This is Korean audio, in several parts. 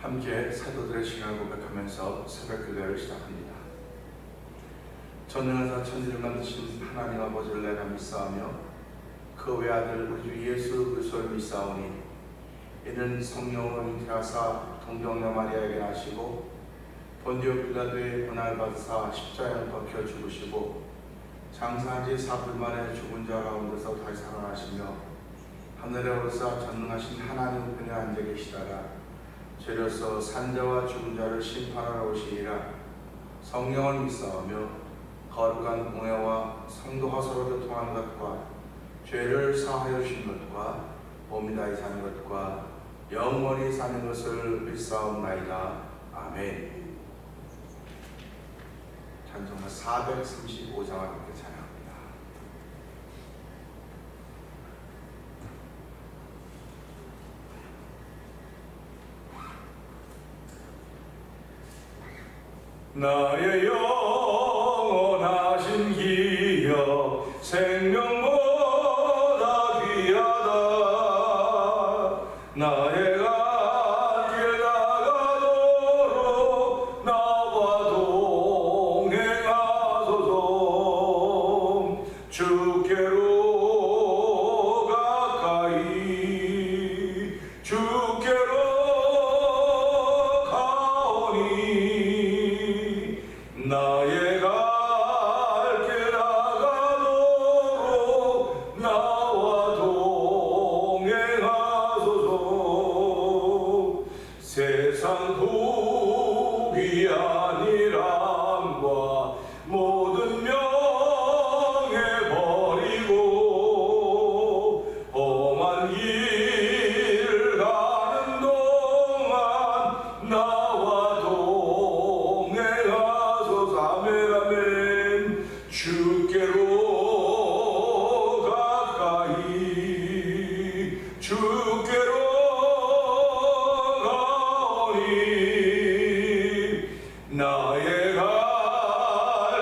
함께 사도들의 신앙을 고백하면서 새벽기도를 시작합니다. 전능하사 천지를 만드신 하나님 아버지를 내가 믿사오며 그 외아들 우리 주 예수 그리스도를 믿사오니 이는 성령으로 잉태하사 동정녀 마리아에게 나시고 본디오 빌라도의 고난을 받으사 십자가에 박혀 죽으시고 장사한 지 사흘 만에 죽은 자 가운데서 다시 살아나시며 하늘에 오르사 전능하신 하나님 우편에 앉아 계시다가 죄로서 산자와 죽은 자를 심판하러 오시리라. 성령을 믿사오며 거룩한 공회와 성도가 서로 교통하는 것과 죄를 사하여 주신 것과 몸이 다시 사는 것과 영원히 사는 것을 믿사옵나이다. 아멘. 찬송가 435장을 함께 찬양합니다. 나의 영원하신 기여 생명보다 귀하다. 나의 갈 길 나가도록 나와 동행하소서. 주께로 가까이 주께로 나의 갈 길 나가도록 나와 동행하소서. 세상 복이 아니람과 모든 명예 버리고 험한 길 가는 동안 나와 아멘. 주께로 가까이 주께로 가오니 나의 갈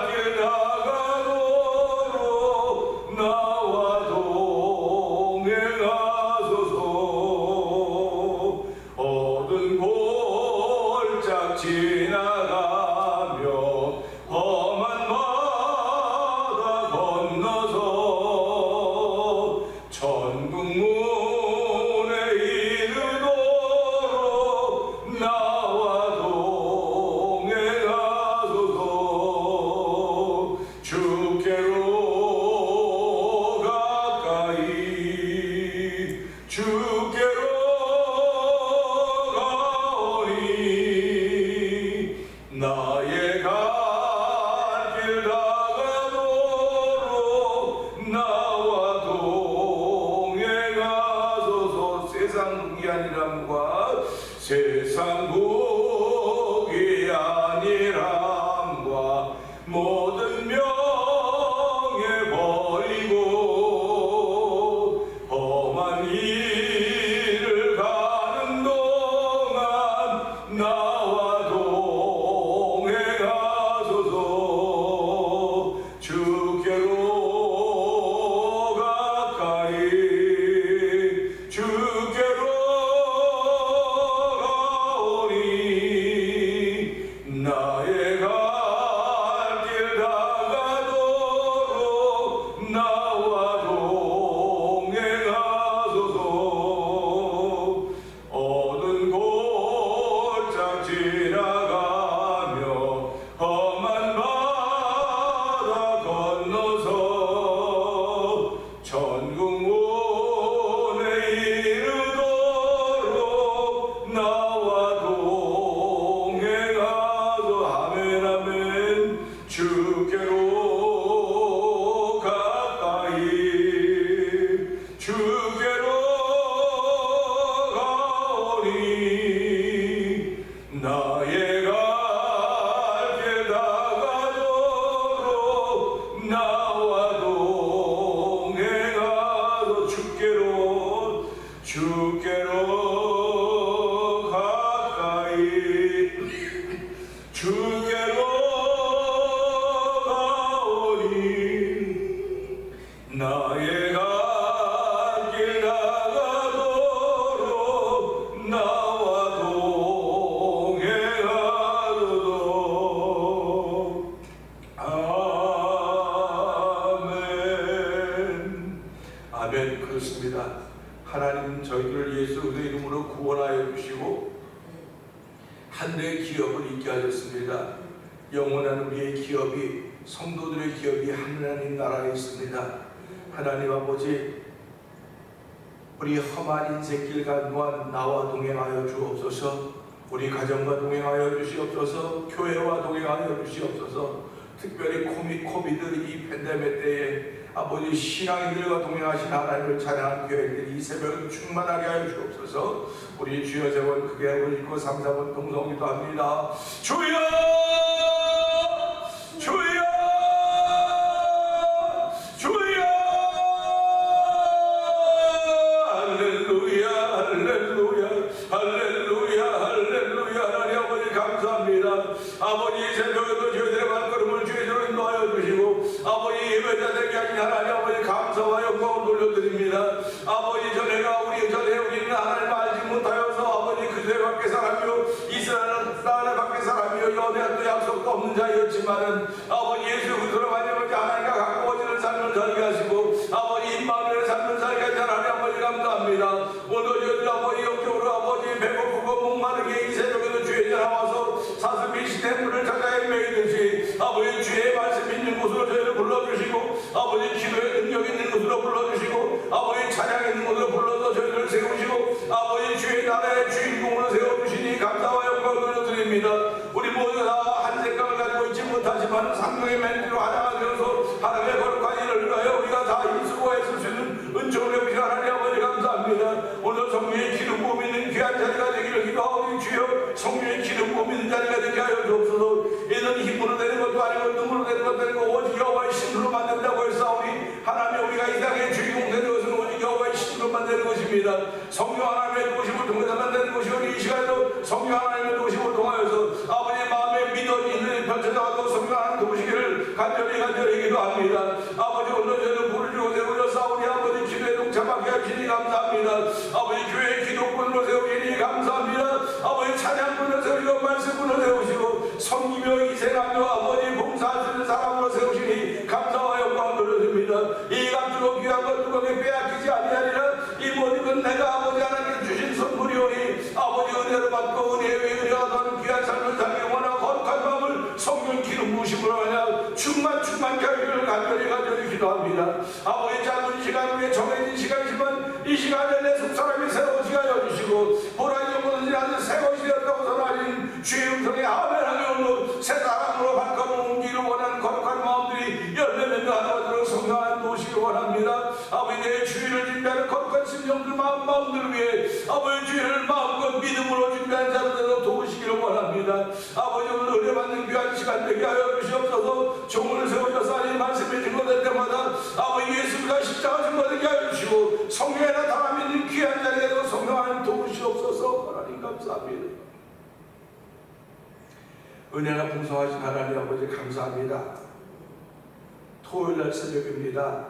길 나가도록 나와 동행하소서. 어두운 골짝 지나가며 험한 바다 건너서 천국문에 이르도록 나와 동행하소서. 주께로 가까이 주께로 가오니 나의 갈 길 나가도록 나와 동행하소서. 세상 복이 아니람과 세상 복이 아니람과 모든 명예 버리고 험한 길을 가는 동안 나와 동행하소서. 주께로 가까이 주께로 가오니 구원하여 주시고 한대의 기업을 있게 하셨습니다. 영원한 우리의 기업이, 성도들의 기업이 하나님 나라에 있습니다. 하나님 아버지, 우리 험한 인생길 가운데 나와 동행하여 주옵소서. 우리 가정과 동행하여 주시옵소서. 교회와 동행하여 주시옵소서. 특별히 코비드 이 팬데믹 때에 아버지 신앙인들과 동행하신 하나님을 찬양한 교회들이 이 새벽을 충만하게 하여 주옵소서. 우리 주여 세번 크게 올리고 3, 4번 동성기도 합니다. 주여! 주여! 주여! 할렐루야! 할렐루야! 할렐루야! 할렐루야! 하나님 아버지 감사합니다. 아버지 새벽에도 저희들의 발걸음을 주의로 인도하여 주시고 아버지 예배자 되게 하신 하나님 아버지 감사와 영광을 돌려드립니다. 아버지 전에가 우리는 하나님 알지 못하여서 아버지 그들의 밖에 사람이요 이스라엘 나라의 밖에 사람이요 연애도 약속도 없는 자였지만은 아버지 예수 그리스도로 말미암아 하나님과 가까워지는 삶을 살게 하시고 아버지 임마누엘의 삶을 살게 하신 하나님 아버지 감사합니다. 오늘 저희들 아버지 역적으로 아버지 배고프고 목마르게 이 새벽에도 주의 전 나와서 사슴이 시냇물을 찾아 헤매이듯이 아버지 주의 말씀 있는 곳으로 저희를 불러주시고 아버지 기도의 능력 있는 곳으로 불러주시고 아버지 찬양 있는 곳으로 불러서 저희를 세우시고 아버지 주의 나라의 주인공으로 세워주시니 감사와 영광을 돌려드립니다. 우리 모두 다 한 생각을 가지고 있지 못하지만 상명의 멘트로 하나가 되어서 하나님의 거룩한 일을 위하여 우리가 다 힘쓰고 애쓸 수 있는 은총을 내주신 하나님 아버지 감사합니다. 오늘 성령의 기름 부음 있는 귀한 자리가 되기를 기도하오니 주여 성령의 기름 부음 있는 자리가 되게 하여 주옵소서. 이는 힘으로 되는 것도 아니고 눈으로 되는 것도 아니고 오직 여호와의 신으로 만든다고 했사오니 하나님 우리가 이 땅의 주인공 되는 것은 오직 여호와의 신으로 만드는 것입니다. 성령 하나님의 도심을 통해서 만드는 것이오니 이 시간에도 성령 하나님의 도심을 통하여서 아버지의 마음에 믿어지는 펼쳐나가고 성령 하나님 도시기를 간절히 기도합니다. 아버지 오늘 저는 불을 주고 세우려 싸우니 아버지 기도에 동참하게 하시니 감사합니다. 아버지 교회의 기도꾼으로 세우시니 감사합니다. 아버지 찬양꾼으로 세우시고 말씀꾼으로 세우시고 섬기며 희생하며 아버지 봉사할 수 있는 사람으로 세우시니 감사와 영광을 돌려드립니다. 이 값주고 귀한 것 누구에게 빼앗기지 아니하리라. 이 모든 건 내가 아버지 하나님께 주신 선물이오니 아버지 은혜를 받고 은혜의 은혜가 더하는 귀한 삶을 살기 원하고 거룩한 마음을 성령 기름 부으심으로 하냐 충만케 하기를 간절히 기도합니다. 아버지 작은 시간 위에 정해진 시간이지만 이 시간에 내 속사람이 새로워지게 하여 주시고 보라의 영혼은 아주 새 것이 되었다고 선하신 주의 음성에 아멘하게 오는 새 사람으로 바꿔 옮기기를 원하는 거룩한 마음들이 열매맺는 하나님으로 성장하는 도시를 원합니다. 아버지 내 주의를 준비하는 거룩한 심령들 마음들을 위해 아버지 주의를 마음과 믿음으로 준비한 자들로 도우시기를 원합니다. 아버지 오늘 은혜 받는 귀한 시간 되게 하여 주시옵소서. 종을 세우셔서 하나님 말씀해 준 것될 때마다 아버지 예수가 십자가 준 것 되게 하여 주시고 성령에 나타나 있는 귀한 자리에 대해서 성령 하나님 도우시옵소서. 하나님 감사합니다. 은혜가 풍성하신 하나님 아버지 감사합니다. 토요일날 새벽입니다.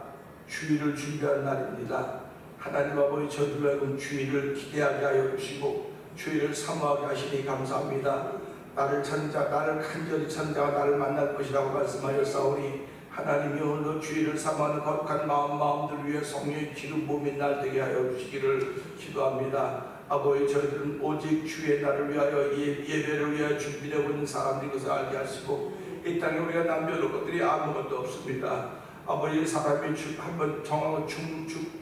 주일을 준비할 날입니다. 하나님 아버지 저희들로 하여금 주일을 기대하게 하여 주시고 주일을 사모하게 하시니 감사합니다. 나를 찾는 자, 나를 간절히 찾는 자가 나를 만날 것이라고 말씀하였사오니 하나님이 오늘도 주일을 사모하는 거룩한 마음들을 위해 성령의 기름 부음인 날 되게 하여 주시기를 기도합니다. 아버지 저희들은 오직 주의 날을 위하여 예배를 위하여 준비되고 있는 사람들인 것을 알게 하시고 이 땅에 우리가 남겨놓을 것들이 아무것도 없습니다. 아버지 사람이 한번 정하고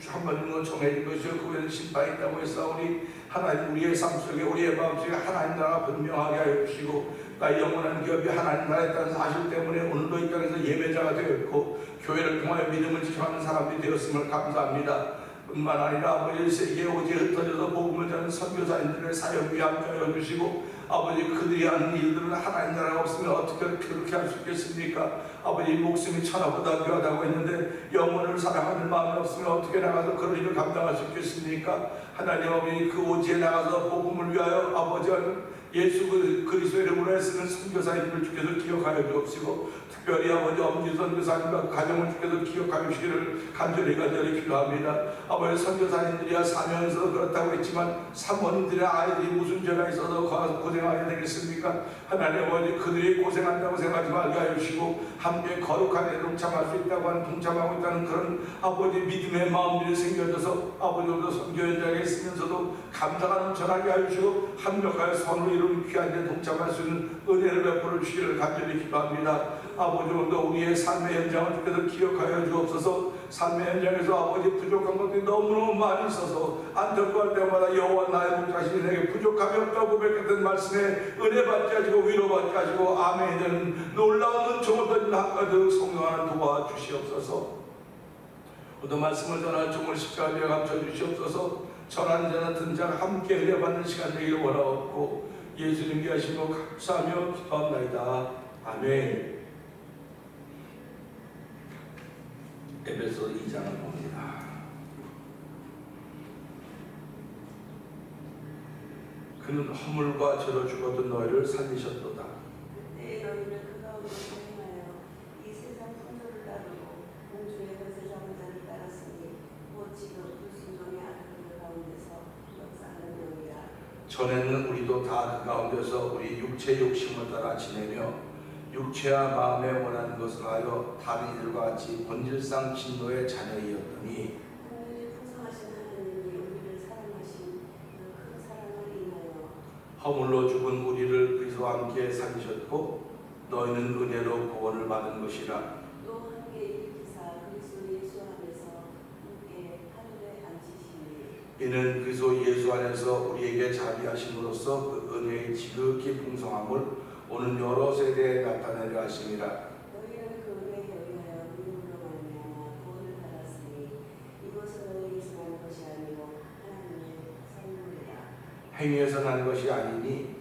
한번 있는 건 정해진 것이요 그 외에는 심판이 있다고 했사오니 하나님 우리의 삶 속에 우리의 마음 속에 하나님 나라가 분명하게 하여 주시고 나의 영원한 기업이 하나님 나라에 있다는 사실 때문에 오늘도 이 땅에서 예배자가 되었고 교회를 통하여 믿음을 지켜가는 사람이 되었음을 감사합니다. 뿐만 아니라 아버지 세계에 오직 흩어져서 복음을 전하는 선교사님들의 사역이 함께하여 주시고 아버지 그들이 하는 일들은 하나님 나라가 없으면 어떻게 그렇게 할 수 있겠습니까? 아버지 목숨이 천하보다 귀하다고 했는데 영혼을 사랑하는 마음이 없으면 어떻게 나가서 그런 일을 감당할 수 있겠습니까? 하나님 아버지 그 오지에 나가서 복음을 위하여 아버지 아버지는 예수 그리스도의 이름으로 애쓰는 선교사님을 주께서 기억하여 주옵시고, 특별히 아버지 엄지 선교사님과 가정을 주께서 기억하여 주시기를 간절히 필요합니다. 아버지 선교사님들이야 사면서 그렇다고 했지만 사모님들의 아이들이 무슨 죄가 있어서 고생하게 되겠습니까? 하나님 아버지, 그들이 고생한다고 생각하지 말게 하여 주시고 함께 거룩한 데 동참할 수 있다고 하는, 동참하고 있다는 그런 아버지 믿음의 마음들이 생겨져서 아버지도 선교 현장에 있으면서도 감사가 넘쳐나게 하여 주시고 합력하여 선을 이루는 귀한 데 동참할 수 있는 은혜를 베풀어 주시기를 간절히 기도합니다. 아버지, 오늘도 우리의 삶의 현장을 주께서 기억하여 주옵소서. 삶의 현장에서 아버지 부족한 것들이 너무너무 많이 있어서 안타까울 때마다 여호와 나의 목자시니 내게 부족함이 없다고 고백했던 말씀에 은혜 받게 하시고 위로받게 하시고 아멘이 되는 놀라운 은총을 던진 한가득 성령 하나 도와주시옵소서. 오늘 말씀을 전할 종을 십자가에 감춰주시옵소서. 전하는 자나 듣는 자가 함께 은혜 받는 시간 되기를 원하옵고 예수님께 하시고 감사하며 기도합나이다. 아멘. 에베소 2장을 봅니다. 그는 허물과 죄로 죽었던 너희를 살리셨도다. 그때 너희는 그 가운데 행하여 이 세상 풍조를 따르고 공중의 것을 잡은 자를 따랐으니 곧 지금 불순종의 아들 가운데서 역사하는 영이라. 전에는 우리도 다 그 가운데서 우리 육체 욕심을 따라 지내며 육체와 마음에 원하는 것을 하여 다른 이들과 같이 본질상 진노의 자녀이었더니 긍휼이 풍성하신 하나님이 우리를 사랑하신 그 큰 사랑을 인하여 허물로 죽은 우리를 그리스도와 함께 살리셨고 너희는 은혜로 구원을 받은 것이라. 또 함께 일으키사 그리스도 예수 안에서 함께 하늘에 앉히시니 이는 그리스도 예수 안에서 우리에게 자비하심으로써 그 은혜의 지극히 풍성함을 오는 여러 세대에 나타내려 하심이라. 너희는 그 은혜에 의하여 믿음으로 말미암아 구원을 받았으니 이것은 너희에서 난 것이 아니고 하나님의 선물이라. 행위에서 난 것이 아니니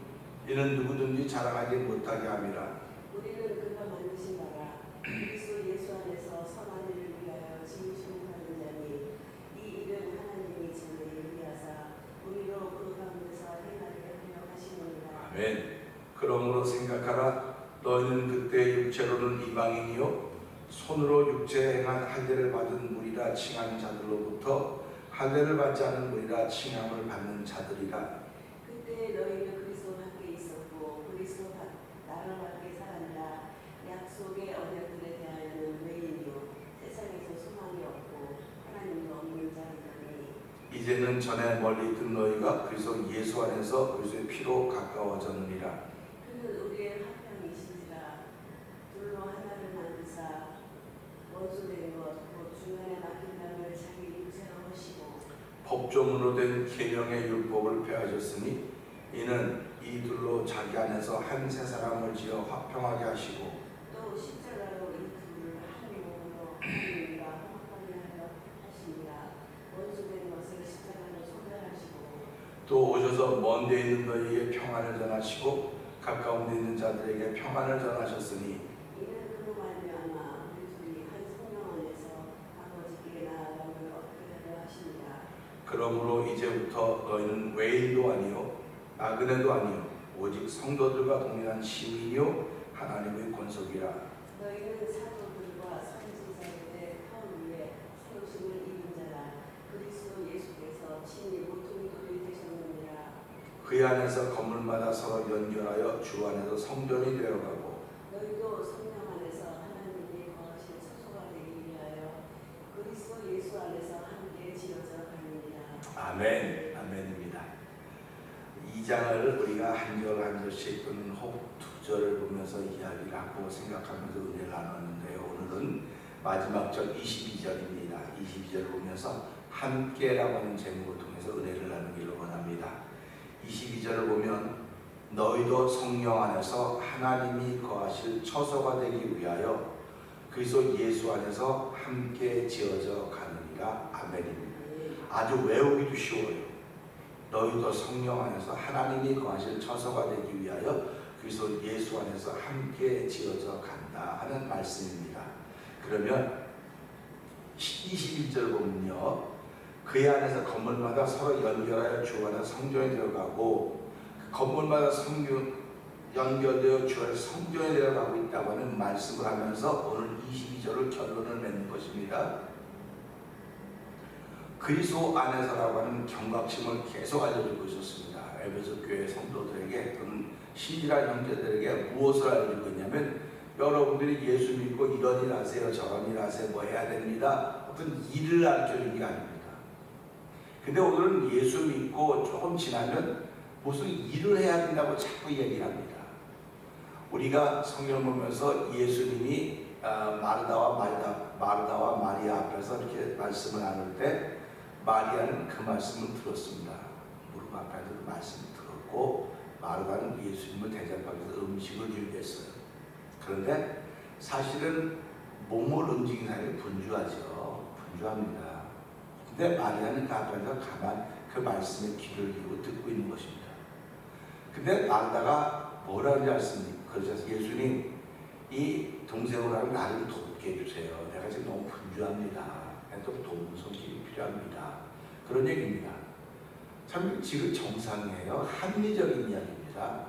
이는 누구든지 자랑하지 못하게 함이라. 우리는 그가 만드신 바라 그리스도 예수 안에서 선한 일을 위하여 지으심을 받은 자니 이 일은 하나님이 전에 예비하사 우리로 그 가운데서 행하게 하려 하시느니라. 아멘. 그러므로 생각하라. 너희는 그때 육체로는 이방인이요 손으로 육체에 행한 할례를 받은 무리라 칭하는 자들로부터 할례를 받지 않은 무리라 칭함을 받는 자들이라. 그때 너희는 그리스도와 함께 있었고 그리스도 나라 밖에 살았느라 약속의 언약들에 대하여는 외인이요 세상에서 소망이 없고 하나님도 없는 자들이니 이제는 전에 멀리 있던 너희가 그리스도 예수 안에서 그리스도의 피로 가까워졌느니라. 그는 우리의 화평이신지라 둘로 하나를 만드사 원수된 것 곧 중간에 막힌 담을 자기 육체로 하시고 법조문으로 된 계명의 율법을 폐하셨으니 이는 이 둘로 자기 안에서 한 세 사람을 지어 화평하게 하시고 또 십자가로 이 둘을 한 몸으로 하나님과 화목하게 하려 하시니라. 원수된 것을 십자가로 소멸하시고 또 오셔서 먼 데 있는 너희에게 평안을 전하시고 가까운 데 있는 자들에게 평안을 전하셨으니 이는 그로 말미암아 우리 둘이 한 성령 안에서 아버지께 나아감을 얻게 하려 하시니라. 그러므로 이제부터 너희는 외인도 아니요 나그네도 아니요 오직 성도들과 동일한 시민이요 하나님의 권속이라. 너희는 사도들과 선지자들의 터 위에 세우심을 입은 자라. 그리스도 예수께서 친히 모퉁이 돌이 되셨느니라. 그 안에서 건물마다 서로 연결하여 주 안에서 성전이 되어가고 너희도 성령 안에서 하나님이 거하실 처소가 되기 위하여 그리스도 예수 안에서 함께 지어져 가느니라. 아멘. 아멘입니다. 2장을 우리가 한 절 한 절씩 또는 혹 두 절을 보면서 이야기를 하고 생각하면서 은혜를 나눴는데요. 오늘은 마지막 절 22절입니다. 22절을 보면서 함께라고 하는 제목을 통해서 은혜를 나누기를 원합니다. 22절을 보면 너희도 성령 안에서 하나님이 거하실 처소가 되기 위하여 그리스도 예수 안에서 함께 지어져 가느니라. 아멘입니다. 아주 외우기도 쉬워요. 너희도 성령 안에서 하나님이 거하실 처소가 되기 위하여 그리스도 예수 안에서 함께 지어져 간다 하는 말씀입니다. 그러면 21절 보면요, 그의 안에서 건물마다 서로 연결하여 주 안에 성전이 들어가고 그 건물마다 연결되어 주의 성전에 내려가고 있다고 하는 말씀을 하면서 오늘 22절을 결론을 맺는 것입니다. 그리스도 안에서라고 하는 경각심을 계속 알려주고 있었습니다. 에베소 교회 성도들에게 또는 신실한 형제들에게 무엇을 알려주고 있냐면, 여러분들이 예수 믿고 이런 일 하세요, 저런 일 하세요, 뭐 해야 됩니다, 어떤 일을 가르쳐주는 게 아닙니다. 근데 오늘은 예수 믿고 조금 지나면 무슨 일을 해야 된다고 자꾸 얘기를 합니다. 우리가 성경을 보면서 예수님이 마르다와 마리아 앞에서 이렇게 말씀을 나눌 때 마리아는 그 말씀을 들었습니다. 무릎 앞에서 그 말씀을 들었고, 마르다는 예수님을 대접하기 위해서 음식을 준비했어요. 그런데 사실은 몸을 움직이는 사람이 분주합니다. 근데 마리아는 그 앞에서 가만 그 말씀에 귀를 기울이고 듣고 있는 것입니다. 근데 마르다가 뭐라는지 아십니까? 그러셔서 예수님, 이 동생으로 하면 나를 돕게 해주세요. 내가 지금 너무 분주합니다. 또 돕는 손길이 필요합니다. 그런 얘기입니다. 참 지금 정상이에요. 합리적인 이야기입니다.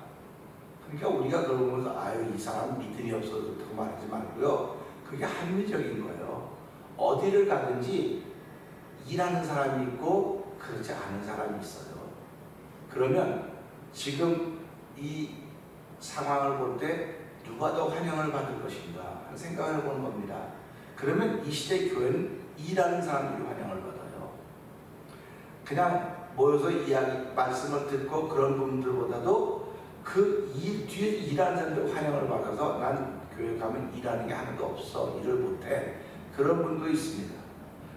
그러니까 우리가 그걸 보면서 아유, 이 사람 믿음이 없어서 그렇다고 말하지 말고요. 그게 합리적인 거예요. 어디를 가든지 일하는 사람이 있고 그렇지 않은 사람이 있어요. 그러면 지금 이 상황을 볼 때 누가 더 환영을 받을 것인가 하는 생각을 해보는 겁니다. 그러면 이 시대 교회는 일하는 사람들이 환영을 받아요. 그냥 모여서 말씀을 듣고 그런 분들보다도 그 일 뒤에 일하는 사람들 환영을 받아서 난 교회 가면 일하는 게 하나도 없어, 일을 못해, 그런 분도 있습니다.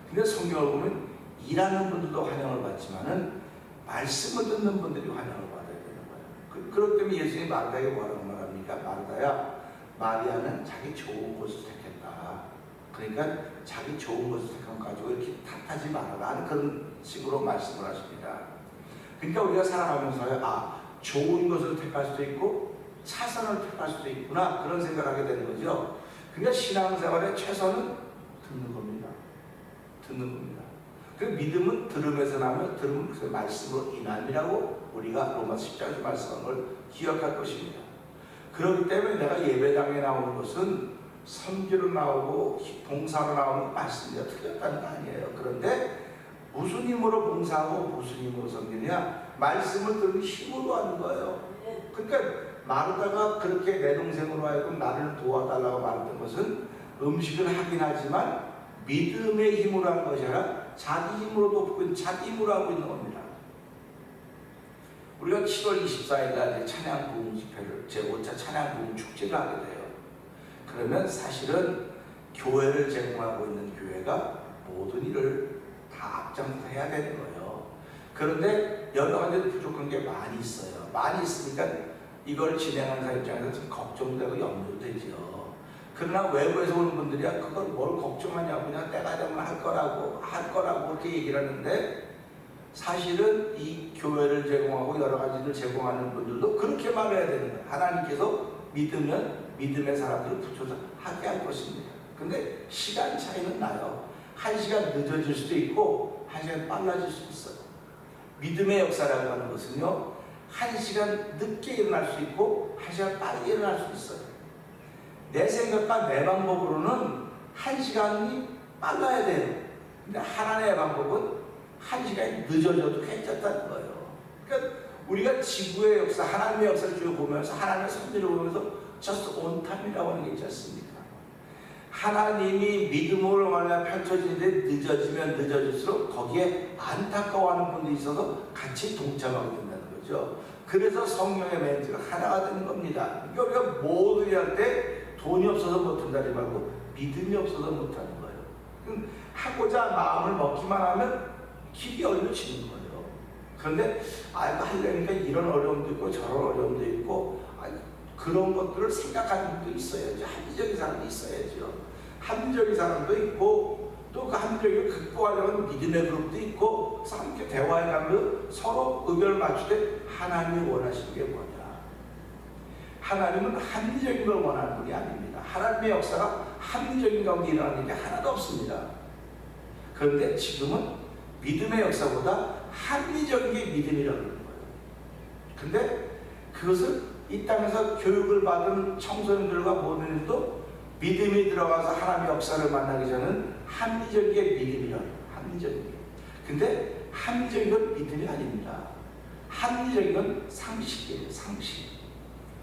근데 성경을 보면 일하는 분들도 환영을 받지만은 말씀을 듣는 분들이 환영을 받아야 되는 거예요. 그렇기 때문에 예수님이 마르다에게 뭐라고 말합니까? 마르다야, 마리아는 자기 좋은 것을 택했다. 그러니까 자기 좋은 것을 택한 거 가지고 이렇게 탓하지 말아라, 그런 식으로 말씀을 하십니다. 그러니까 우리가 살아가면서 좋은 것을 택할 수도 있고 차선을 택할 수도 있구나, 그런 생각을 하게 되는 거죠. 그러니까 신앙생활의 최선은 듣는 겁니다. 그 믿음은 들음에서 나면 들음은 그 말씀으로 인함이라고 우리가 로마서 10장에서 말씀한 걸 기억할 것입니다. 그렇기 때문에 내가 예배당에 나오는 것은 선교로 나오고 봉사로 나오는 말씀이 틀렸다는 거 아니에요. 그런데 무슨 힘으로 봉사하고 무슨 힘으로 섬기느냐? 말씀을 들은 힘으로 하는 거예요. 그러니까 마르다가 그렇게 내 동생으로 하여금 나를 도와달라고 말했던 것은 음식을 하긴 하지만 믿음의 힘으로 한 것이 아니라 자기 힘으로 돕고 자기 힘으로 하고 있는 겁니다. 우리가 7월 24일 날 찬양 부흥 집회를, 제5차 찬양 부흥 축제를 하게 돼요. 그러면 사실은 교회를 제공하고 있는 교회가 모든 일을 다 앞장서서 해야 되는 거예요. 그런데 여러 가지 부족한 게 많이 있어요. 많이 있으니까 이걸 진행하는 사람 입장에서 좀 걱정되고 염려도 되죠. 그러나 외부에서 오는 분들이야 그걸 뭘 걱정하냐고, 그냥 때가 되면 할 거라고 그렇게 얘기를 하는데, 사실은 이 교회를 제공하고 여러 가지를 제공하는 분들도 그렇게 말해야 되는 거예요. 하나님께서 믿으면 믿음의 사람들을 붙여서 하게 할 것입니다. 근데 시간 차이는 나요. 1시간 늦어질 수도 있고 1시간 빨라질 수도 있어요. 믿음의 역사라고 하는 것은요, 1시간 늦게 일어날 수 있고 1시간 빠르게 일어날 수 있어요. 내 생각과 내 방법으로는 1시간이 빨라야 돼요. 근데 하나님의 방법은 1시간이 늦어져도 괜찮다는 거예요. 그러니까 우리가 지구의 역사, 하나님의 역사를 쭉 보면서 하나님의 선지를 보면서 just on time이라고 하는 게 있지 않습니까? 하나님이 믿음으로 말하면 펼쳐지는데 늦어지면 늦어질수록 거기에 안타까워하는 분들이 있어서 같이 동참하게 된다는 거죠. 그래서 성령의 멘트가 하나가 되는 겁니다. 그러니까 우리가 모든 일 할 때 돈이 없어서 못한다지 말고 믿음이 없어서 못하는 거예요. 하고자 마음을 먹기만 하면 길이 열려지는 거예요. 그런데 이거 하려니까 이런 어려움도 있고 저런 어려움도 있고 그런 것들을 생각하는 분도 있어야죠. 합리적인 사람도 있어야죠. 합리적인 사람도 있고 또 그 합리적인 극복하려는 믿음의 그룹도 있고 함께 대화해가면서 서로 의견을 맞출 때 하나님이 원하시는 게 뭐냐? 하나님은 합리적인 걸 원하는 분이 아닙니다. 하나님의 역사가 합리적인 가운데 일어나는 게 하나도 없습니다. 그런데 지금은 믿음의 역사보다 합리적인 게 믿음이라는 거예요. 근데 그것을 이 땅에서 교육을 받은 청소년들과 모든들도 믿음이 들어가서 하나님의 역사를 만나기 전에는 합리적인 게 믿음이라고 해요. 합리적인 게. 근데 합리적인 건 믿음이 아닙니다. 합리적인 건 상식이에요. 상식.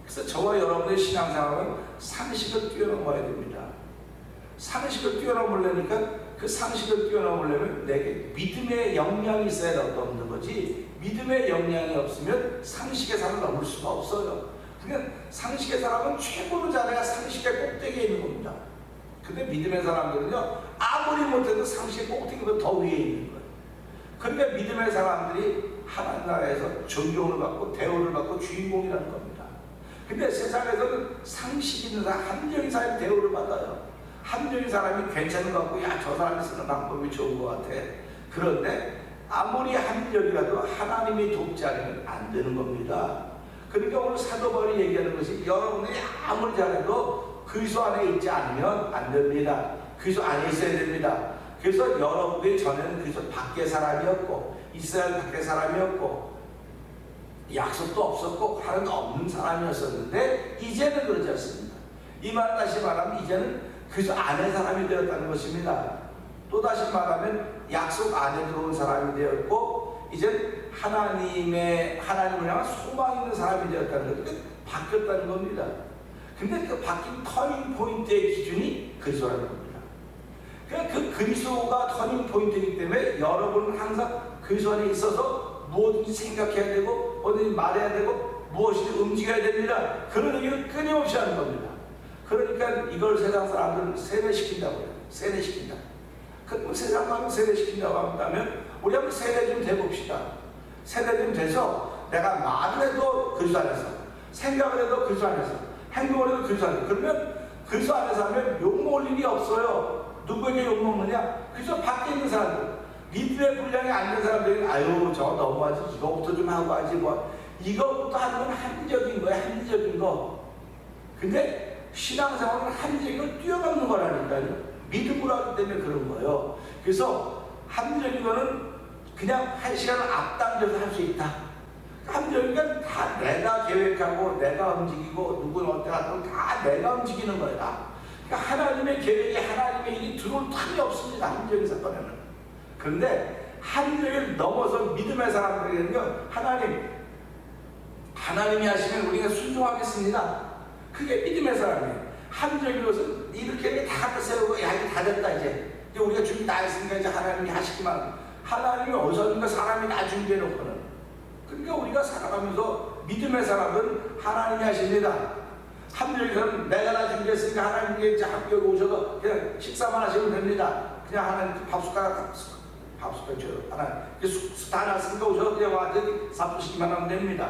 그래서 저와 여러분의 신앙생활은 상식을 뛰어넘어야 됩니다. 상식을 뛰어넘으려니까 그 상식을 뛰어넘으려면 내게 믿음의 역량이 있어야 넘는 거지, 믿음의 역량이 없으면 상식의 산을 넘을 수가 없어요. 그러니까 상식의 사람은 최고로 잘해야 상식의 꼭대기에 있는 겁니다. 근데 믿음의 사람들은요, 아무리 못해도 상식의 꼭대기보다 더 위에 있는 거예요. 그러니까 믿음의 사람들이 하나님 나라에서 존경을 받고 대우를 받고 주인공이라는 겁니다. 근데 세상에서는 상식 있는 사람, 합리적인 사람이 대우를 받아요. 합리적인 사람이 괜찮은 것 같고, 야, 저 사람이 쓰는 방법이 좋은 것 같아. 그런데 아무리 합리적이라도 하나님이 돕지 않으면 안 되는 겁니다. 그러니까 오늘 사도 바울이 얘기하는 것이, 여러분들이 아무리 잘해도 그리스도 안에 있지 않으면 안 됩니다. 그리스도 안에 있어야 됩니다. 그래서 여러분들이 전에는 그리스도 밖의 사람이었고, 이스라엘 밖의 사람이었고, 약속도 없었고 하나님 없는 사람이었었는데, 이제는 그렇지 않습니다. 이 말은 다시 말하면 이제는 그리스도 안의 사람이 되었다는 것입니다. 또 다시 말하면 약속 안에 들어온 사람이 되었고, 이제 하나님을 향한 소망 있는 사람이 되었다는 것은 바뀌었다는 겁니다. 근데 그 바뀐 터닝 포인트의 기준이 그리스도라는 겁니다. 그러니까 그 그리스도가 터닝 포인트이기 때문에 여러분은 항상 그리스도 안에 있어서 무엇인지 생각해야 되고, 어딘지 말해야 되고, 무엇인지 움직여야 됩니다. 그런 얘기를 끊임없이 하는 겁니다. 그러니까 이걸 세상 사람들은 세뇌시킨다고 해요. 세뇌시킨다. 그 세상 사람을 세뇌시킨다고 한다면 우리 한번 세뇌 좀 돼봅시다. 세뇌 좀 돼서 내가 말을 해도 그리스도 안에서, 생각을 해도 그리스도 안에서, 행동을 해도 그리스도 안에서, 그러면 그리스도 안에서 하면 욕먹을 일이 없어요. 누구에게 욕먹느냐? 그리스도 밖에 있는 사람들, 믿음의 분량이 안 되는 사람들이 아유 저 너무하지, 이거부터 좀 하고 하지 뭐, 이거부터 하는 건 합리적인 거야. 합리적인 거. 근데 신앙생활은 합리적인 걸 뛰어넘는 거라니까요. 믿음으로 하기 때문에 그런 거예요. 그래서 합리적인 거는 그냥 한 시간을 앞당겨서 할 수 있다. 합리적인 건 다 내가 계획하고 내가 움직이고 누구는 어떻게 하든 다 내가 움직이는 거야. 그러니까 하나님의 계획이, 하나님의 일이 들어올 틈이 없습니다. 합리적인 사건에는. 그런데 합리적을 넘어서 믿음의 사람들에게는요, 하나님이 하시면 우리가 순종하겠습니다. 그게 믿음의 사람이에요. 합리적인 것은 이렇게 다 갖다 세우고, 야, 이제 다 됐다, 이제 우리가 준비 다 했으니까 이제 하나님이 하시기만. 하나님이 어디서든가 사람이 다 준비해놓고는. 그러니까 우리가 살아가면서 믿음의 사람은 하나님이 하십니다. 합리적인 사람은 내가 다 준비했으니까 하나님께 이제 학교에 오셔서 그냥 식사만 하시면 됩니다. 그냥 하나님 밥숟가락 줘요. 하나님 다 났으니까 오셔서 그냥 와서 사부시기만 하면 됩니다.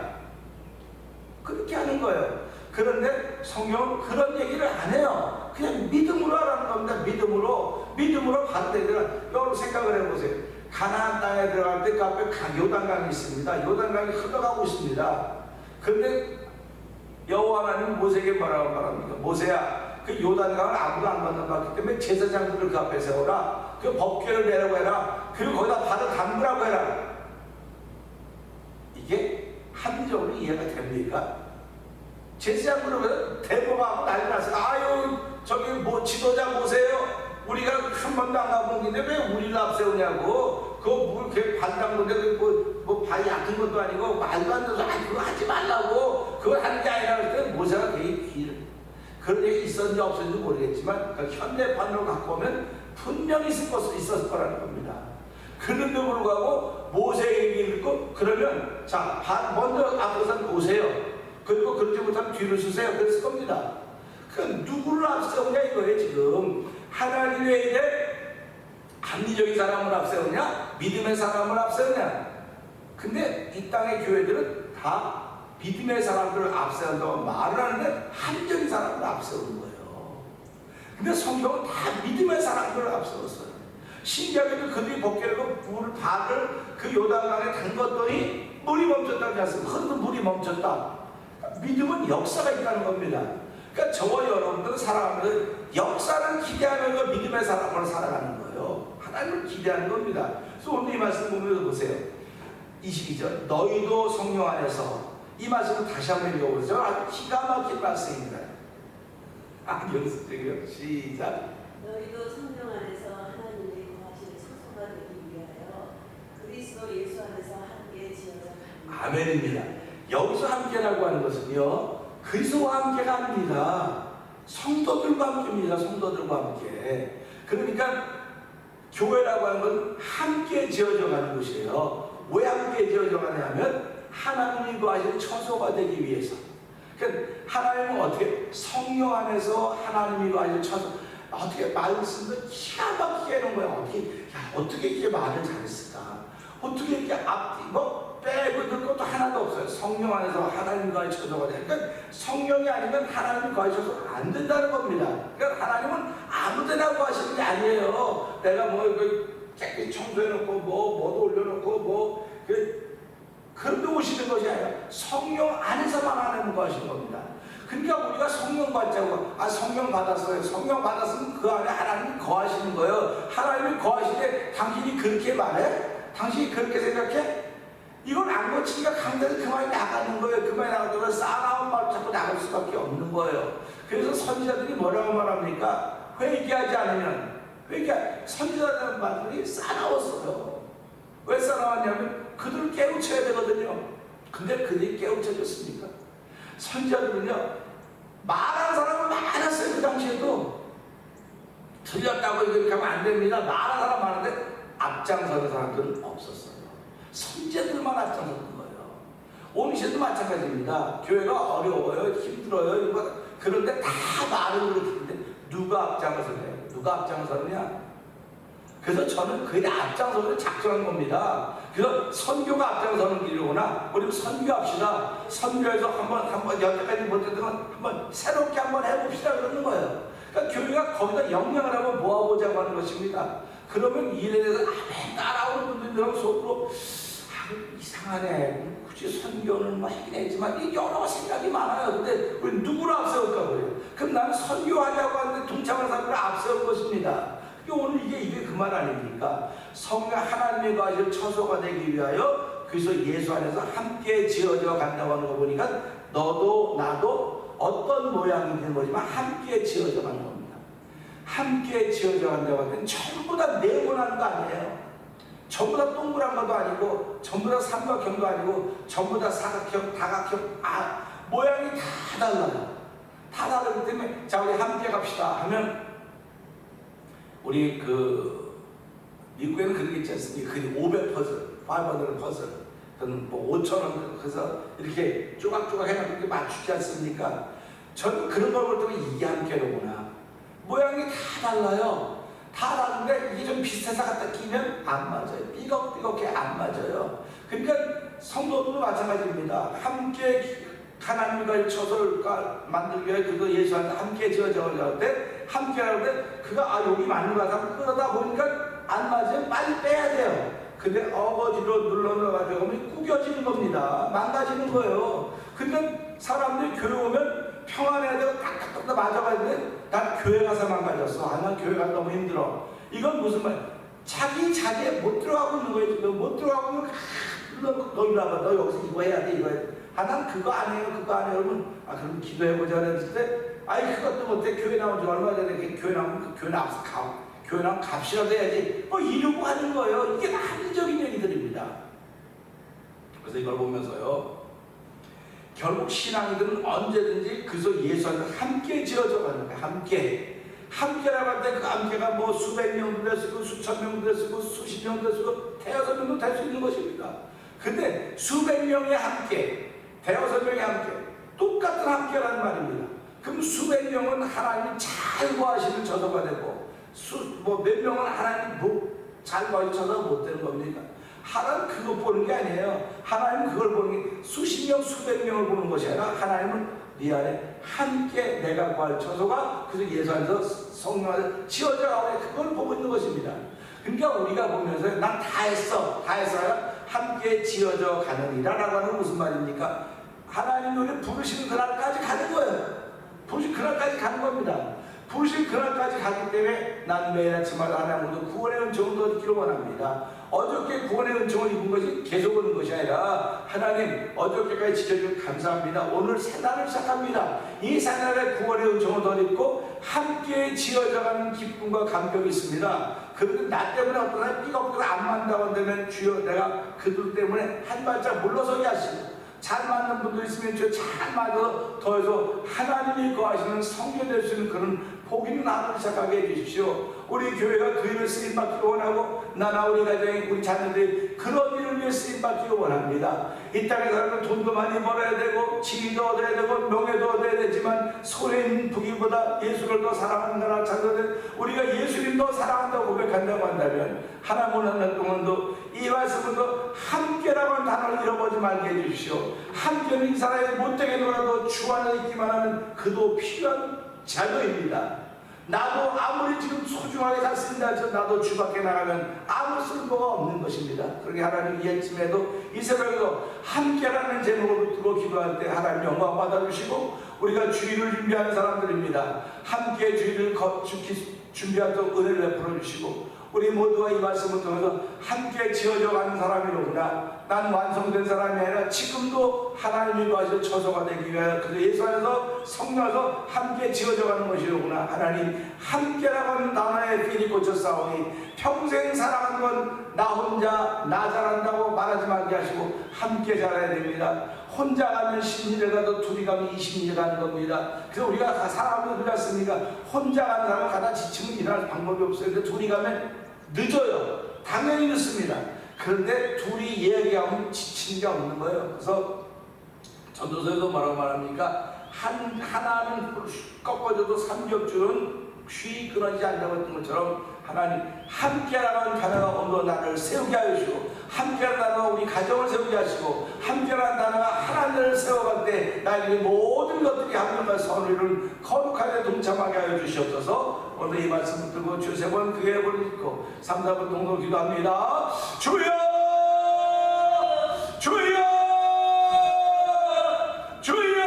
그렇게 하는 거예요. 그런데 성경은 그런 얘기를 안 해요. 그냥 믿음으로 하라는 겁니다. 믿음으로 받아들이라. 여러분 생각을 해보세요. 가나안 땅에 들어갈 때 그 앞에 요단강이 있습니다. 요단강이 흘러가고 있습니다. 그런데 여호와 하나님 모세에게 뭐라고 말합니까? 모세야, 그 요단강을 아무도 안 건너갔기 때문에 제사장들을 그 앞에 세워라. 그 법궤를 내라고 해라. 그리고 거기다 발을 담그라고 해라. 이게 합리적으로 이해가 됩니까? 제사장으로 대모하고 난리 났어요. 아유, 저기 뭐 지도자 보세요. 우리가 한 번도 안 가본 건데 왜 우리를 앞세우냐고. 그거 뭐 이렇게 발 담그는데 뭐 발이 얕은 것도 아니고 말도 안 돼서 그거 하지 말라고. 그걸 하는 게 아니라 그랬더니 모세가 그런 얘기 있었는지 없었는지 모르겠지만 그 현대판으로 갖고 오면 분명히 있었을 거라는 겁니다. 그런데 불구하고 모세 얘기를 듣고 그러면 자, 먼저 앞으로선 오세요. 그리고 그러지 못하면 뒤를 쓰세요. 그랬을 겁니다. 그 누구를 앞세우냐 이거예요. 지금 하나님 외에 합리적인 사람을 앞세우냐, 믿음의 사람을 앞세우냐. 근데 이 땅의 교회들은 다 믿음의 사람들을 앞세운다고 말을 하는데 합리적인 사람을 앞세우는 거예요. 근데 성경은 다 믿음의 사람들을 앞세웠어요. 신기하게도 그들이 법궤를 발을 그 요단강에 담궜더니 물이 멈췄다고 했습니다. 흐르는 물이 멈췄다. 믿음은 역사가 있다는 겁니다. 그러니까 저와 여러분들은 살아가면서 역사를 기대하면서 믿음의 사람으로 살아가는 거예요. 하나님을 기대하는 겁니다. 그래서 오늘 이 말씀 보면서 보세요. 22절, 너희도 성령 안에서 이 말씀을 다시 한번 읽어보세요. 아주 기가 막힌 말씀입니다. 연습적이요. 시작. 너희도 성령 안에서 하나님의 거하시는 처소가 되기 위하여 그리스도 예수 안에서 함께 지어져 갑니다. 아멘입니다. 여기서 함께라고 하는 것은요, 그리스도와 함께가 아닙니다. 성도들과 함께입니다. 성도들과 함께. 그러니까 교회라고 하는 건 함께 지어져 가는 곳이에요. 왜 함께 지어져 가냐면 하나님이 거하시는 처소가 되기 위해서. 그러니까 하나님은 어떻게 성령 안에서 하나님이 거하시는 처소, 어떻게 말씀을 기가 막히게 해놓은 거야. 어떻게 이렇게 말을 잘했을까? 어떻게 이렇게 앞뒤 빼고 넣을 것도 하나도 없어요. 성령 안에서 하나님과의 처소가 돼. 그러니까 성령이 아니면 하나님이 거하셔서 안 된다는 겁니다. 그러니까 하나님은 아무데나 거하시는 게 아니에요. 내가 깨끗이 청소해놓고 뭐도 올려놓고 그런데 오시는 것이 아니라 성령 안에서만 하나님 거하시는 겁니다. 그러니까 우리가 성령 받자고, 성령 받았어요. 성령 받았으면 그 안에 하나님이 거하시는 거예요. 하나님이 거하시되 당신이 그렇게 말해? 당신이 그렇게 생각해? 이건 안 고치니까 강단이 그만이 나가는 거예요. 그만이 나가면 싸나운 말 자꾸 나갈 수밖에 없는 거예요. 그래서 선지자들이 뭐라고 말합니까? 회개하지 않으면, 선지자들의 말들이 싸나웠어요. 왜 싸나웠냐면 그들을 깨우쳐야 되거든요. 근데 그들이 깨우쳐졌습니까? 선지자들은요, 말하는 사람은 많았어요. 그 당시에도. 틀렸다고 이렇게 하면 안 됩니다. 말하는 사람 많은데 앞장서는 사람들은 없었어요. 선지자들만 앞장서는 거예요. 오늘 시대도 마찬가지입니다. 교회가 어려워요, 힘들어요. 그런데 다 말은 그렇게 하는데 누가 앞장서냐? 누가 앞장서느냐? 그래서 저는 그게 앞장서는 작정한 겁니다. 그래서 선교가 앞장서는 길이구나. 우리 선교합시다. 선교에서 한번 여태까지 못했던 건 한번 새롭게 한번 해봅시다. 그러는 거예요. 그러니까 교회가 거기다 역량을 한번 모아보자고 하는 것입니다. 그러면 일에 대해서 따라오는 분들이랑 속으로 이상하네. 굳이 선교는 하긴 했지만 이 여러 생각이 많아요. 근데 우리 누구를 앞세울까 그래요? 그럼 나는 선교하자고 하는데 동참하는 사람을 앞세울 것입니다. 오늘 이게 그 말 아닙니까? 성령 하나님의 거하실 처소가 되기 위하여 그래서 예수 안에서 함께 지어져 간다고 하는 거 보니까 너도 나도 어떤 모양이든 뭐지만 함께 지어져 가는 겁니다. 함께 지어져 간다고 하면 전부 다 네모난 거 아니에요. 전부 다 동그란 것도 아니고 전부 다 삼각형도 아니고 전부 다 사각형, 다각형, 모양이 다 달라요. 다 다르기 때문에 자 우리 함께 갑시다 하면 우리 미국에는 그런 게 있지 않습니까? 그 500 퍼즐, 500 퍼즐, 또는 5,000원 해서 이렇게 조각조각 해놓고 이렇게 맞추지 않습니까? 저는 그런 걸 볼 때는 이게 함께로구나. 모양이 다 달라요. 다 다른데 이게 좀 비슷해서 갖다 끼면 안 맞아요. 삐걱삐걱해 안 맞아요. 그러니까 성도들도 마찬가지입니다. 함께 하나님과 처소를 만들기 위해 그거 예수한테 함께 지어져 올 때 함께 할 때 그가 여기 맞는 것 같아 그러다 보니까 안 맞으면 빨리 빼야 돼요. 근데 어거지로 눌러넣어가지고 보면 구겨지는 겁니다. 망가지는 거예요. 근데 사람들이 교회 오면 평안해야 되고 딱딱딱 맞아가야 되는데 난 교회 가서 망가졌어. 난 교회 가서 너무 힘들어. 이건 무슨 말? 자기에 못 들어가고 있는 거예요. 지금 못 들어가고 있는 너 이리 와봐. 너 여기서 이거 해야 돼. 이거 해야 돼. 난 그거 안 해요. 그거 안 해요. 그러면 그럼 기도해보자 그랬을 때 그것도 못해. 교회 나온 지 얼마 전에 교회 나오면 교회 나오면 값이라도 해야지. 이러고 하는 거예요. 이게 다 합리적인 얘기들입니다. 그래서 이걸 보면서요. 결국 신앙이들은 언제든지 그래서 예수한테 함께 지어져 가는 거예요. 함께라고 할 때 그 함께가 수백 명도 될 수 있고 수천 명도 될 수 있고 수십 명도 될 수 있고 대여섯 명도 될 수 있는 것입니다. 근데 수백 명의 함께, 대여섯 명의 함께 똑같은 함께라는 말입니다. 그럼 수백 명은 하나님이 잘 거하시는 처소가 되고 몇 명은 하나님이 잘 거하시는 처소가 못 되는 겁니까? 하나님 그거 보는 게 아니에요. 하나님은 그걸 보는 게 수십 명, 수백 명을 보는 것이 아니라 하나님은 네 안에 함께 내가 구할 처소가 그래서 예수 안에서 성령 안에서 지어져 가고 그걸 보고 있는 것입니다. 그러니까 우리가 보면서 난 다 했어 함께 지어져 가느니라 라고 하는 건 무슨 말입니까? 하나님이 우리를 부르시는 그날까지 가는 거예요. 부르시는 그날까지 가는 겁니다. 부르신 그날까지 가기 때문에 난 매일 아침마다 하나님으로 구원의 은총을 얻기를 원합니다. 어저께 구원의 은총을 입은 것이 계속 오는 것이 아니라 하나님 어저께까지 지켜주셔서 감사합니다. 오늘 새날을 시작합니다. 이 새날에 구원의 은총을 덧입고 함께 지어져가는 기쁨과 감격이 있습니다. 그런데 나 때문에 어떤 사람이 삐걱삐걱 안 만나고 한다면 주여 내가 그들 때문에 한 발짝 물러서게 하시고 잘 맞는 분들 있으면 주여 잘 맞아서 더해서 하나님이 거하시는 성교 될 수 있는 그런 복 있는 하루를 시작하게 해주십시오. 우리 교회가 그 일을 쓰임받기를 원하고 나나 우리 가정이 우리 자녀들이 그런 일을 위해 쓰임받기를 원합니다. 이 땅에 살면 돈도 많이 벌어야 되고 지위도 얻어야 되고 명예도 얻어야 되지만 소인 부기보다 예수를 더 사랑한다는 자녀들 우리가 예수님 더 사랑한다고 고백한다고 한다면 하나님 오늘 한 동안도 이 말씀으로 함께라고 하는 단어를 잃어버리지 말게 해주십시오. 함께는 이 사람이 못되게 놀아도 주 안에 있기만 하면 그도 필요한 자녀입니다. 나도 아무리 지금 소중하게 샀습니다. 나도 주 밖에 나가면 아무 쓸모가 없는 것입니다. 그러게 하나님 이 아침에도 이 새벽에도 함께라는 제목을 붙들고 기도할 때 하나님 영광 받아주시고 우리가 주일을 준비하는 사람들입니다. 함께 주일을 준비하도록 은혜를 베풀어 주시고 우리 모두가 이 말씀을 통해서 함께 지어져 가는 사람이로구나. 난 완성된 사람이 아니라 지금도 하나님이 거하셔서 처소가 되기 위하여 그래서 예수 안에서 성령에서 함께 지어져 가는 것이로구나. 하나님 함께라고 하는 단어에 필이 꽂혀 싸우니 평생 사랑하는 건 나 혼자 나 잘한다고 말하지 말게 하시고 함께 잘해야 됩니다. 혼자 가면 10년 가도 둘이 가면 20년 가는 겁니다. 그래서 우리가 사람을 그렇습니까? 혼자 가는 사람은 가다 지치면 일어날 방법이 없어요. 근데 둘이 가면 늦어요. 당연히 늦습니다. 그런데 둘이 이야기하면 지치는 게 없는 거예요. 그래서 전도서에도 뭐라고 말합니까? 하나는 꺾어져도 삼겹줄은 쉬 끊어지지 않는다고 했던 것처럼 하나님 함께라고 하는 단어가 오늘 나를 세우게 하시고 함께라는 단어가 우리 가정을 세우게 하시고 함께라는 단어가 하나님을 세워갈 때 나에게 모든 것들이 하나님과 선을 거룩하게 동참하게 하여 주시옵소서. 오늘 이 말씀을 들고 주 세 번 그의 이름을 믿고 3, 4분 동동 기도합니다. 주여 주여 주여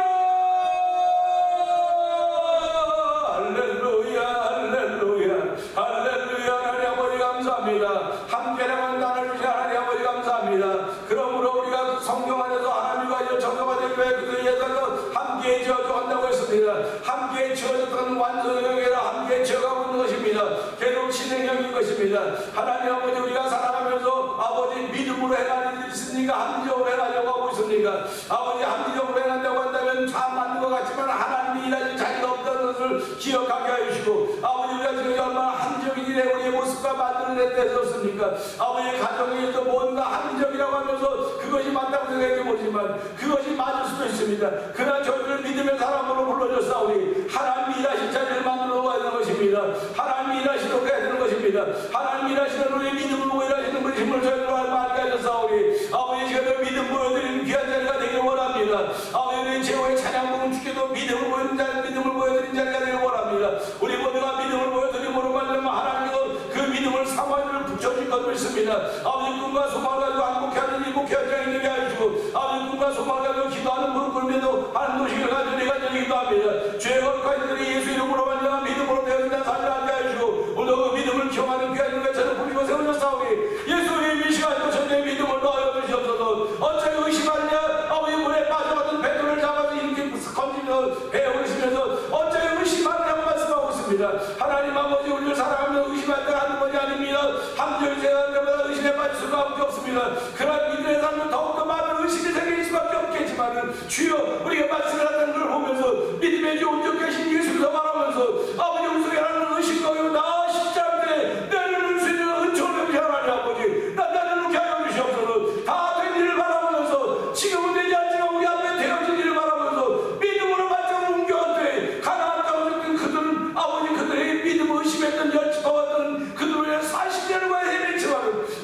함께라는 단어를 주신 하나님 아버지 감사합니다. 그러므로 우리가 성경 안에서 하나님과 정서가 되기 위해 그들의 예산도 함께 지어져 간다고 했습니다. 함께 지어졌던 완성의 경계라 함께 지어가고 있는 것입니다. 계속 진행형인 것입니다. 하나님 아버지 우리가 살아가면서 아버지 믿음으로 행하는 일이 있습니까? 합리적으로 행하려고 하고 있습니까? 아버지 합리적으로 행한다고 한다면 다 맞는 것 같지만 하나님이 일하실 자리가 없다는 것을 기억하게 하시고 아버지 우리가 지금 얼마나 합리적인 일에 우리의 모습과 만들어낼 때 했었습니까? 아버지 가정의 일도 뭔가 합리적이라고 하면서 그것이 맞다고 생각해 보지만 그것이 맞을 수도 있습니다. 그러나 저희를 믿음의 사람으로 불러줬사오니 하나님 일하신 자리를 만들어 가야 되는 것입니다. 하나님 일하시도록 해야 되는 것입니다. 하나님 일하시는 우리의 믿음을 보고 일하시는 분의 힘을 저희로 알게 하셨사오니 아버지 제가 믿음 보여드리는 귀한 자리가 되기를 원합니다. 아버지 제호의 찬양복은 주께도 믿음을 보여드리는 자리, 믿음을 보여드리는 자리가 되기를 원합니다. 우리 모두가 믿음을 보여드림으로 말하면 하나님은 그 믿음을 상황을 붙여줄 것 믿습니다. 아버지 꿈과 소망을 가지고 한국하는 일국회장이 있는 게 아니고 아버지 꿈과 소망을 가지고 기도하는 무릎 꿇면도 하는 도시를 가지고 내가 저기도 합니다. 죄 거룩한 이들이 예수 이름으로 말미암아 믿음으로 되어진다는 사실을 알게 하시고 오늘 그 믿음을 기억하는 귀한 일에 저를 부리고 세우셨사오니 예수님 이 시간도 저의 믿음을 넣어 주시옵소서. 어찌 의심하느냐 아버지 물에 빠져가던 배도를 잡아서 이렇게 건지면서 배에 오시면서 어찌 의심하느냐고 말씀하고 있습니다. 하나님 아버지 우리를 사랑하며 의심할 때가 하는 것이 아닙니다. 함정이 생각할 때마다 의심에 빠질 수밖에 없습니다. 그러나 믿음의 삶은 더욱더 많은 의심이 생길 수밖에 없겠지만 주여 우리가 말씀을 한다는 걸 보면서 믿음의 주 온전하신 예수를 말하면서 아버지 우리 속에 하나님 의심과 나 십자가에 내를 넣을 수 있는 은총을 주시 하나님 아버지 나를 놓게 하여 주시옵소서. 다 된 일을 바라보면서 지금은 되지 않지만 우리 앞에 되어진 일을 바라보면서 믿음으로 발전을 옮겨왔되 가나안 땅에 있던 그들은 아버지 그들의 믿음을 의심했던 열치파왔던 그들의 40년을 헤맸지만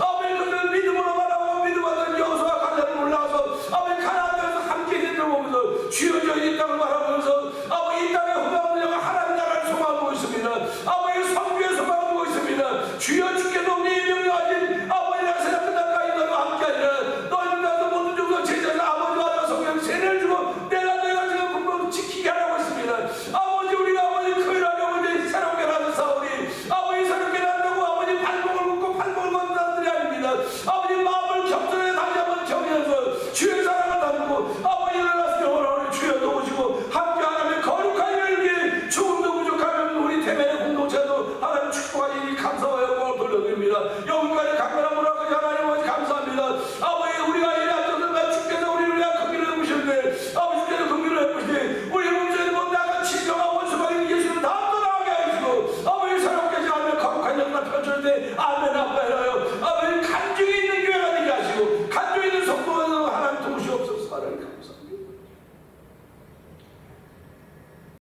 아버지 그들은 믿음으로 바라보고 믿음하던 여호수아 갈렙을 올라와서 아버지 가나안 땅에서 함께 되는 보면서 주여 저희 땅을 바라